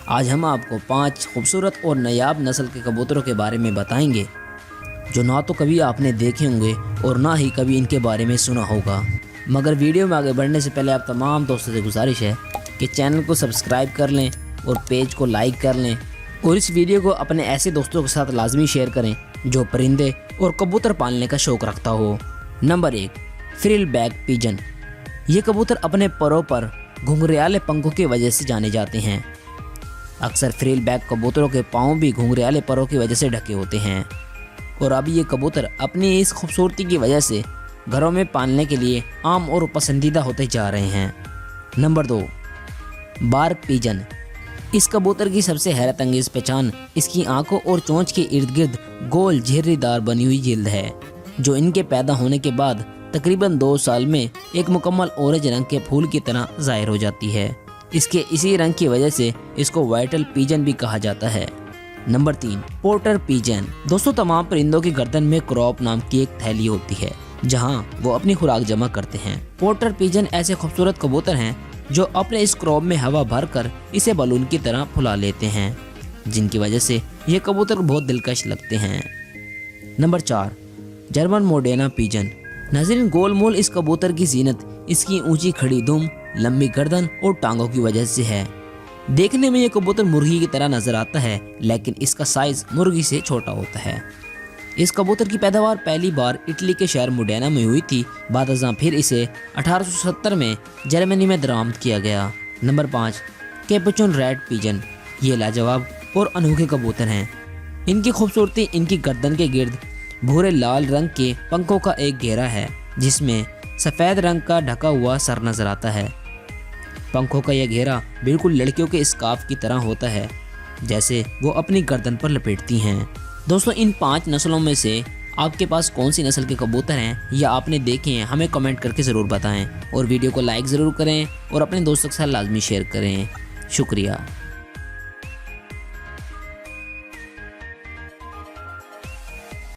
آج ہم آپ کو 5 خوبصورت اور نایاب نسل کے کبوتروں کے بارے میں بتائیں گے جو نہ تو کبھی آپ نے دیکھے ہوں گے اور نہ ہی کبھی ان کے بارے میں سنا ہوگا۔ مگر ویڈیو میں آگے بڑھنے سے پہلے آپ تمام دوستوں سے گزارش ہے کہ چینل کو سبسکرائب کر لیں اور پیج کو لائک کر لیں اور اس ویڈیو کو اپنے ایسے دوستوں کے ساتھ لازمی شیئر کریں جو پرندے اور کبوتر پالنے کا شوق رکھتا ہو۔ Number 1، frill back pigeon. یہ کبوتر اپنے پروں پر گھنگریالے پنکھوں کی وجہ سے جانے جاتے ہیں۔ اکثر فریل بیک کبوتروں کے پاؤں بھی گھنگریالے پروں کی وجہ سے ڈھکے ہوتے ہیں اور اب یہ کبوتر اپنی اس خوبصورتی کی وجہ سے گھروں میں پالنے کے لیے عام اور پسندیدہ ہوتے جا رہے ہیں۔ نمبر 2، بارک پیجن۔ اس کبوتر کی سب سے حیرت انگیز پہچان اس کی آنکھوں اور چونچ کے ارد گرد گول جھرری دار بنی ہوئی جلد ہے جو ان کے پیدا ہونے کے بعد تقریباً 2 سال میں ایک مکمل اورنج رنگ کے پھول کی طرح ظاہر ہو جاتی ہے۔ اس کے اسی رنگ کی وجہ سے اس کو وائٹل پیجن بھی کہا جاتا ہے۔ Number 3، pouter pigeon. دوستوں، تمام پرندوں کی گردن میں کراپ نام کی ایک تھیلی ہوتی ہے جہاں وہ اپنی خوراک جمع کرتے ہیں۔ پورٹر پیجن ایسے خوبصورت کبوتر ہیں جو اپنے اس کراپ میں ہوا بھر کر اسے بالون کی طرح پھلا لیتے ہیں جن کی وجہ سے یہ کبوتر بہت دلکش لگتے ہیں۔ Number 4، German Modena pigeon. ناظرین، گول مول اس کبوتر کی زینت اس کی اونچی کھڑی دم، لمبی گردن اور ٹانگوں کی وجہ سے ہے۔ دیکھنے میں یہ کبوتر مرغی کی طرح نظر آتا ہے لیکن اس کا سائز مرغی سے چھوٹا ہوتا ہے۔ اس کبوتر کی پیداوار پہلی بار اٹلی کے شہر موڈینا میں ہوئی تھی، بعد ازاں پھر اسے 1870 میں جرمنی میں درآمد کیا گیا۔ Number 5، Capuchine red pigeon. یہ لاجواب اور انوکھے کبوتر ہیں۔ ان کی خوبصورتی ان کی گردن کے گرد بھورے لال رنگ کے پنکھوں کا ایک گھیرا ہے جس میں سفید رنگ کا ڈھکا ہوا سر نظر آتا ہے۔ پنکھوں کا یہ گھیرا بالکل لڑکیوں کے اسکارف کی طرح ہوتا ہے جیسے وہ اپنی گردن پر لپیٹتی ہیں۔ دوستوں، ان 5 نسلوں میں سے آپ کے پاس کون سی نسل کے کبوتر ہیں یا آپ نے دیکھے ہیں، ہمیں کمنٹ کر کے ضرور بتائیں اور ویڈیو کو لائک ضرور کریں اور اپنے دوستوں کے ساتھ لازمی شیئر کریں۔ شکریہ۔